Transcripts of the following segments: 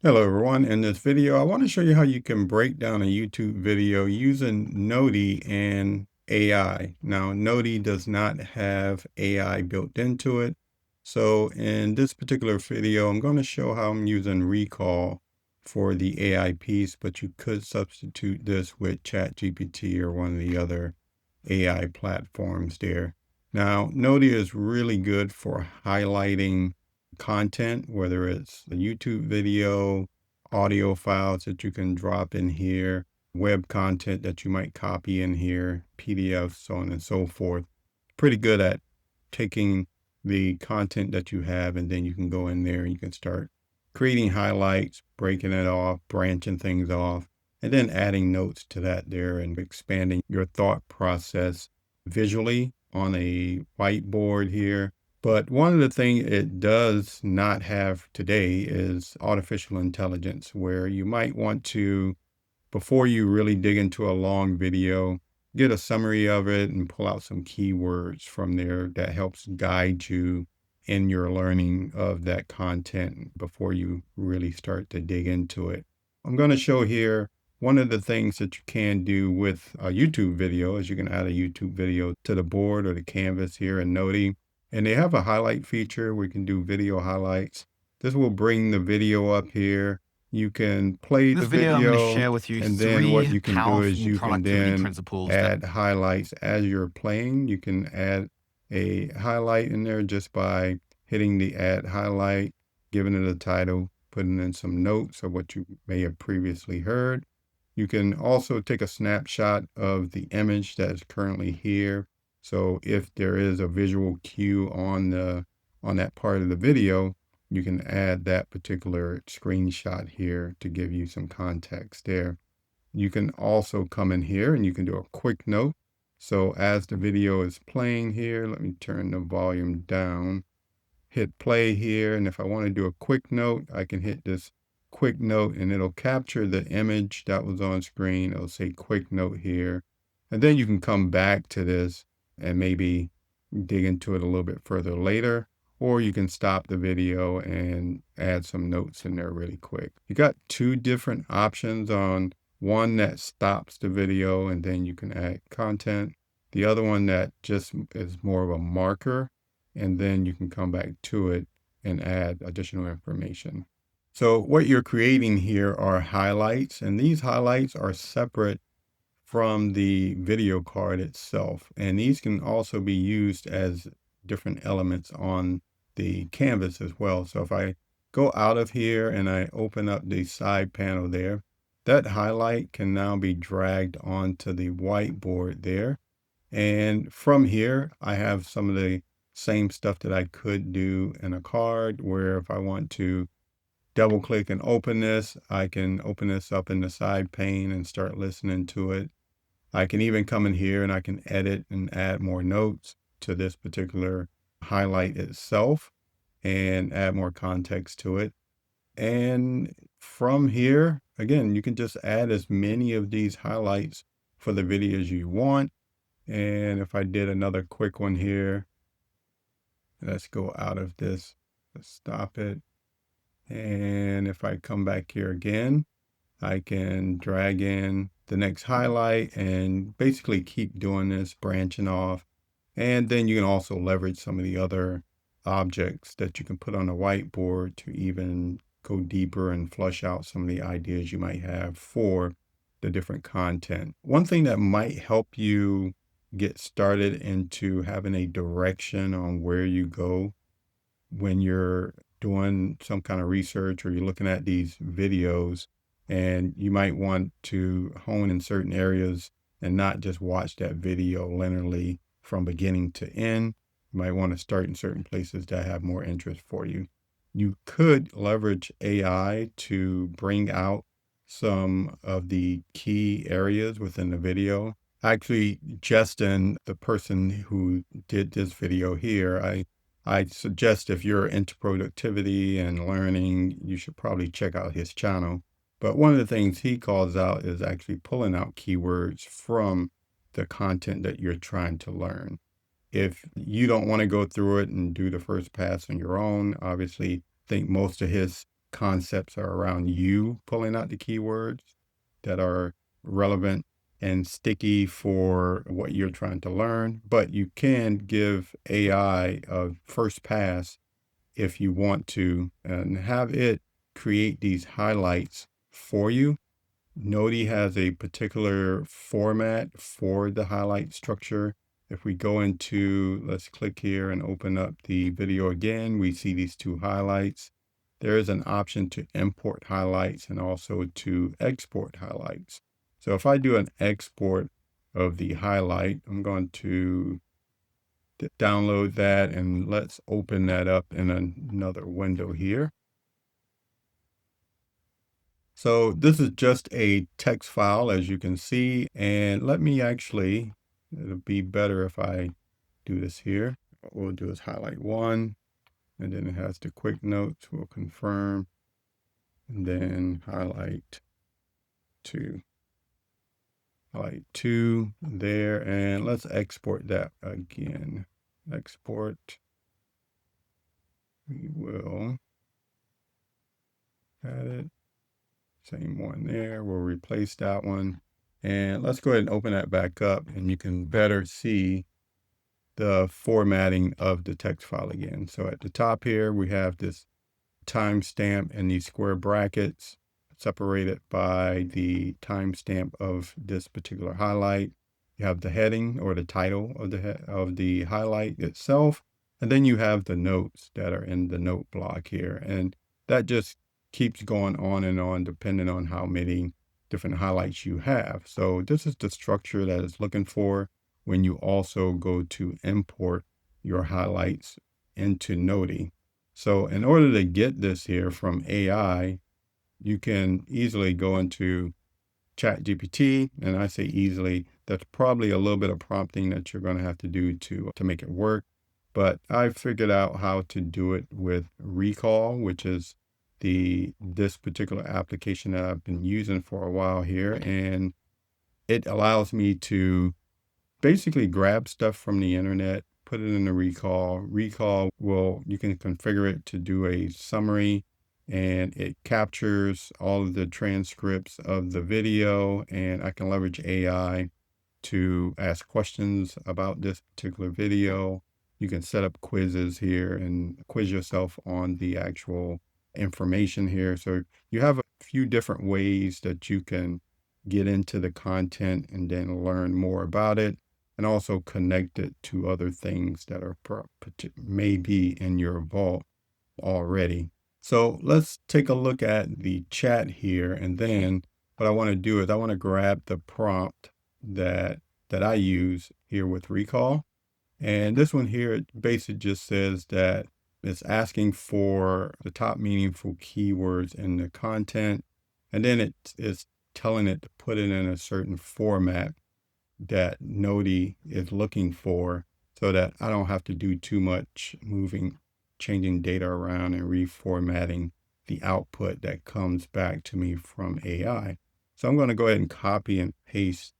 Hello everyone. In this video, I want to show you how you can break down a YouTube video using Noteey and AI. Now, Noteey does not have AI built into it. So in this particular video, I'm going to show how I'm using Recall for the AI piece, but you could substitute this with ChatGPT or one of the other AI platforms there. Now, Noteey is really good for highlighting content, whether it's a YouTube video, audio files that you can drop in here, web content that you might copy in here, PDFs, so on and so forth. Pretty good at taking the content that you have, and then you can go in there and you can start creating highlights, breaking it off, branching things off, and then adding notes to that there and expanding your thought process visually on a whiteboard here. But one of the things it does not have today is artificial intelligence, where you might want to, before you really dig into a long video, get a summary of it and pull out some keywords from there that helps guide you in your learning of that content before you really start to dig into it. I'm going to show here one of the things that you can do with a YouTube video is you can add a YouTube video to the board or the canvas here in Noteey. And they have a highlight feature where you can do video highlights. This will bring the video up here. You can play In the this video, I'm going to video, share with you and then what three you can do is powerful you can productivity then principles that add highlights as you're playing. You can add a highlight in there just by hitting the add highlight, giving it a title, putting in some notes of what you may have previously heard. You can also take a snapshot of the image that is currently here. So if there is a visual cue on that part of the video, you can add that particular screenshot here to give you some context there. You can also come in here and you can do a quick note. So as the video is playing here, let me turn the volume down, hit play here. And if I want to do a quick note, I can hit this quick note and it'll capture the image that was on screen. It'll say quick note here. And then you can come back to this and maybe dig into it a little bit further later, or you can stop the video and add some notes in there really quick. You got two different options on one that stops the video and then you can add content. The other one that just is more of a marker, and then you can come back to it and add additional information. So what you're creating here are highlights, and these highlights are separate from the video card itself. And these can also be used as different elements on the canvas as well. So if I go out of here and I open up the side panel there, that highlight can now be dragged onto the whiteboard there. And from here, I have some of the same stuff that I could do in a card, where if I want to double click and open this, I can open this up in the side pane and start listening to it. I can even come in here and I can edit and add more notes to this particular highlight itself and add more context to it. And from here, again, you can just add as many of these highlights for the videos you want. And if I did another quick one here, let's go out of this, let's stop it. And if I come back here again, I can drag in the next highlight and basically keep doing this, branching off. And then you can also leverage some of the other objects that you can put on a whiteboard to even go deeper and flush out some of the ideas you might have for the different content. One thing that might help you get started into having a direction on where you go when you're doing some kind of research or you're looking at these videos, and you might want to hone in certain areas and not just watch that video linearly from beginning to end. You might want to start in certain places that have more interest for you. You could leverage AI to bring out some of the key areas within the video. Actually, Justin, the person who did this video here, I suggest if you're into productivity and learning, you should probably check out his channel. But one of the things he calls out is actually pulling out keywords from the content that you're trying to learn. If you don't want to go through it and do the first pass on your own, obviously, I think most of his concepts are around you pulling out the keywords that are relevant and sticky for what you're trying to learn. But you can give AI a first pass if you want to and have it create these highlights for you. Noteey has a particular format for the highlight structure. If we go into, let's click here and open up the video again, we see these two highlights. There is an option to import highlights and also to export highlights. So if I do an export of the highlight, I'm going to download that and let's open that up in another window here. So this is just a text file, as you can see, and let me actually, it'll be better if I do this here. What we'll do is highlight one, and then it has the quick notes, we'll confirm, and then highlight two. Highlight two there, and let's export that again. Export, we will add it. Same one there, we'll replace that one. And let's go ahead and open that back up and you can better see the formatting of the text file again. So at the top here, we have this timestamp and these square brackets separated by the timestamp of this particular highlight. You have the heading or the title of the highlight itself. And then you have the notes that are in the note block here. And that just keeps going on and on depending on how many different highlights you have. So this is the structure that it's looking for when you also go to import your highlights into Noteey. So in order to get this here from AI, you can easily go into ChatGPT, and I say easily, that's probably a little bit of prompting that you're going to have to do to make it work. But I figured out how to do it with Recall, which is this particular application that I've been using for a while here, and it allows me to basically grab stuff from the internet, put it in the Recall. Recall you can configure it to do a summary, and it captures all of the transcripts of the video, and I can leverage AI to ask questions about this particular video. You can set up quizzes here and quiz yourself on the actual information here. So you have a few different ways that you can get into the content and then learn more about it, and also connect it to other things that are may be in your vault already. So let's take a look at the chat here, and then what I want to do is I want to grab the prompt that I use here with Recall. And this one here, it basically just says that it's asking for the top meaningful keywords in the content, and then it is telling it to put it in a certain format that Noteey is looking for, so that I don't have to do too much changing data around and reformatting the output that comes back to me from AI. So I'm going to go ahead and copy and paste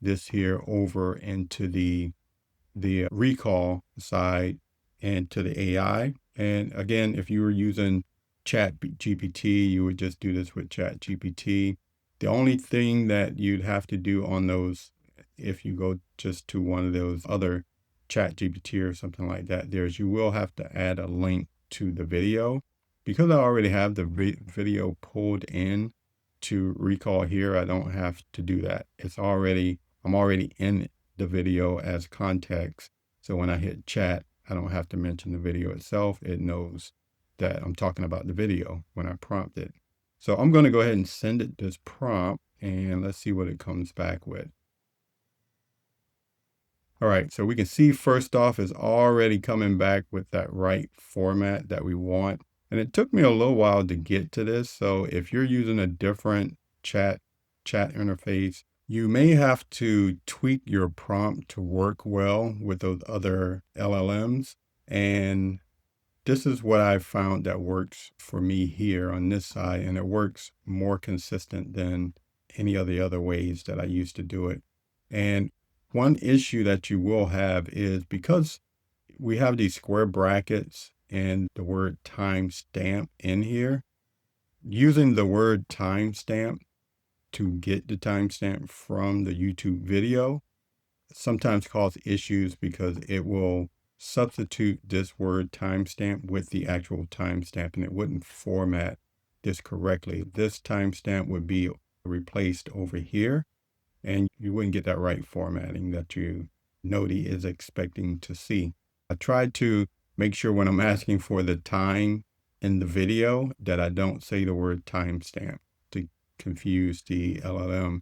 this here over into the Recall side and to the AI. And again, if you were using ChatGPT, you would just do this with ChatGPT. The only thing that you'd have to do on those, if you go just to one of those other ChatGPT or something like that, you will have to add a link to the video. Because I already have the video pulled in to Recall here, I don't have to do that. I'm already in the video as context. So when I hit chat, I don't have to mention the video itself. It knows that I'm talking about the video when I prompt it. So I'm going to go ahead and send it this prompt, and let's see what it comes back with. All right, so we can see first off is already coming back with that right format that we want. And it took me a little while to get to this. So if you're using a different chat interface, you may have to tweak your prompt to work well with those other LLMs. And this is what I found that works for me here on this side. And it works more consistent than any of the other ways that I used to do it. And one issue that you will have is because we have these square brackets and the word timestamp in here, using the word timestamp to get the timestamp from the YouTube video sometimes cause issues because it will substitute this word timestamp with the actual timestamp and it wouldn't format this correctly. This timestamp would be replaced over here and you wouldn't get that right formatting that Noteey is expecting to see. I tried to make sure when I'm asking for the time in the video that I don't say the word timestamp to confuse the LLM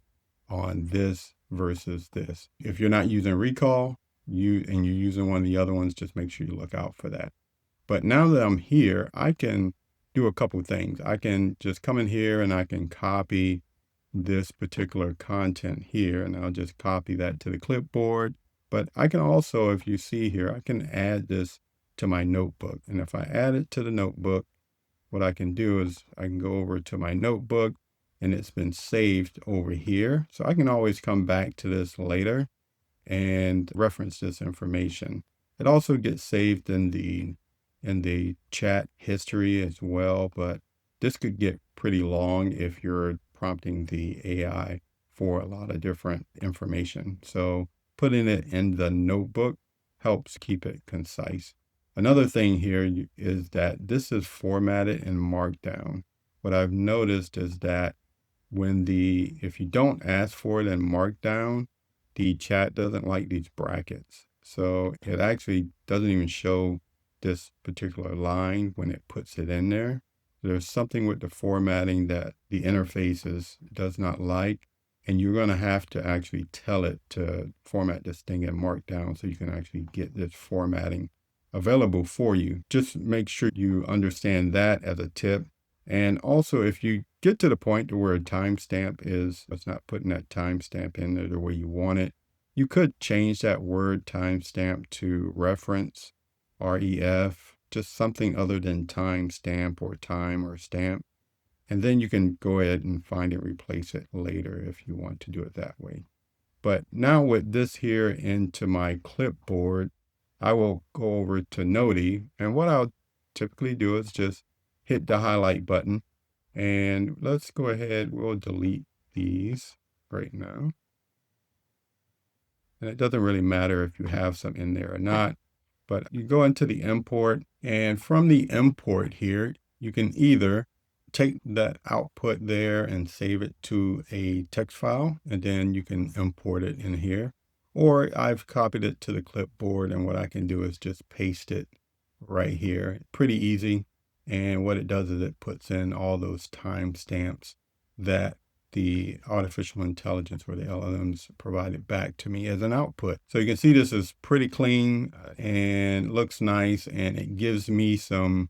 on this versus this. If you're not using recall, and you're using one of the other ones, just make sure you look out for that. But now that I'm here, I can do a couple things. I can just come in here and I can copy this particular content here, and I'll just copy that to the clipboard. But I can also, if you see here, I can add this to my notebook. And if I add it to the notebook, what I can do is I can go over to my notebook and it's been saved over here. So I can always come back to this later and reference this information. It also gets saved in the chat history as well, but this could get pretty long if you're prompting the AI for a lot of different information. So putting it in the notebook helps keep it concise. Another thing here is that this is formatted in Markdown. What I've noticed is that if you don't ask for it in Markdown, the chat doesn't like these brackets. So it actually doesn't even show this particular line when it puts it in there. There's something with the formatting that the interfaces does not like, and you're going to have to actually tell it to format this thing in Markdown so you can actually get this formatting available for you. Just make sure you understand that as a tip. And also, if you get to the point where a timestamp it's not putting that timestamp in there the way you want it, you could change that word timestamp to reference, REF, just something other than timestamp or time or stamp. And then you can go ahead and find it, replace it later if you want to do it that way. But now with this here into my clipboard, I will go over to Noteey. And what I'll typically do is just hit the highlight button. And let's go ahead, we'll delete these right now. And it doesn't really matter if you have some in there or not, but you go into the import, and from the import here, you can either take that output there and save it to a text file, and then you can import it in here. Or I've copied it to the clipboard, and what I can do is just paste it right here. Pretty easy. And what it does is it puts in all those timestamps that the artificial intelligence or the LLMs provided back to me as an output. So you can see this is pretty clean and looks nice, and it gives me some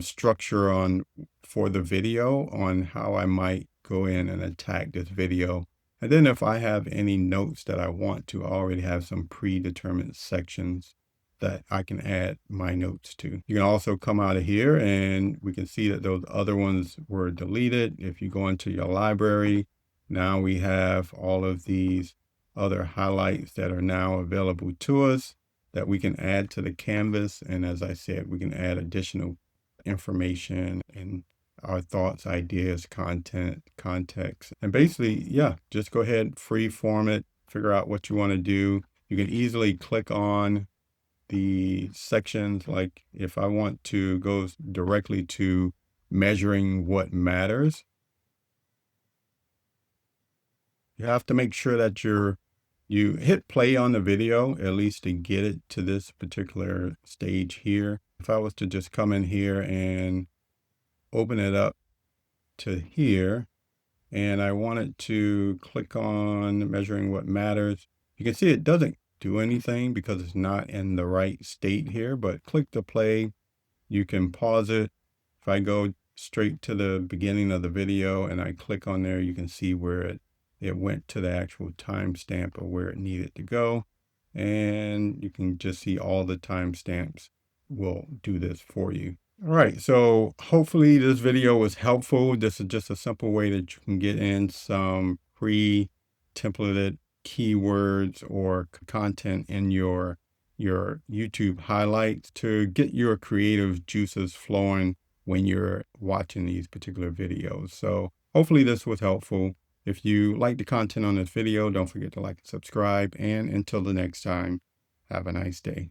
structure for the video on how I might go in and attack this video. And then if I have any notes that I want to, I already have some predetermined sections that I can add my notes to. You can also come out of here and we can see that those other ones were deleted. If you go into your library, now we have all of these other highlights that are now available to us that we can add to the canvas. And as I said, we can add additional information and our thoughts, ideas, content, context. And basically, yeah, just go ahead, free form it, figure out what you want to do. You can easily click on the sections, like if I want to go directly to measuring what matters, you have to make sure that you hit play on the video, at least to get it to this particular stage here. If I was to just come in here and open it up to here, and I wanted to click on measuring what matters, you can see it doesn't do anything because it's not in the right state here, but click to play. You can pause it. If I go straight to the beginning of the video and I click on there, you can see where it went to the actual timestamp of where it needed to go. And you can just see all the timestamps will do this for you. All right, so hopefully this video was helpful. This is just a simple way that you can get in some pre-templated keywords or content in your YouTube highlights to get your creative juices flowing when you're watching these particular videos. So hopefully this was helpful. If you like the content on this video, don't forget to like and subscribe. And until the next time, have a nice day.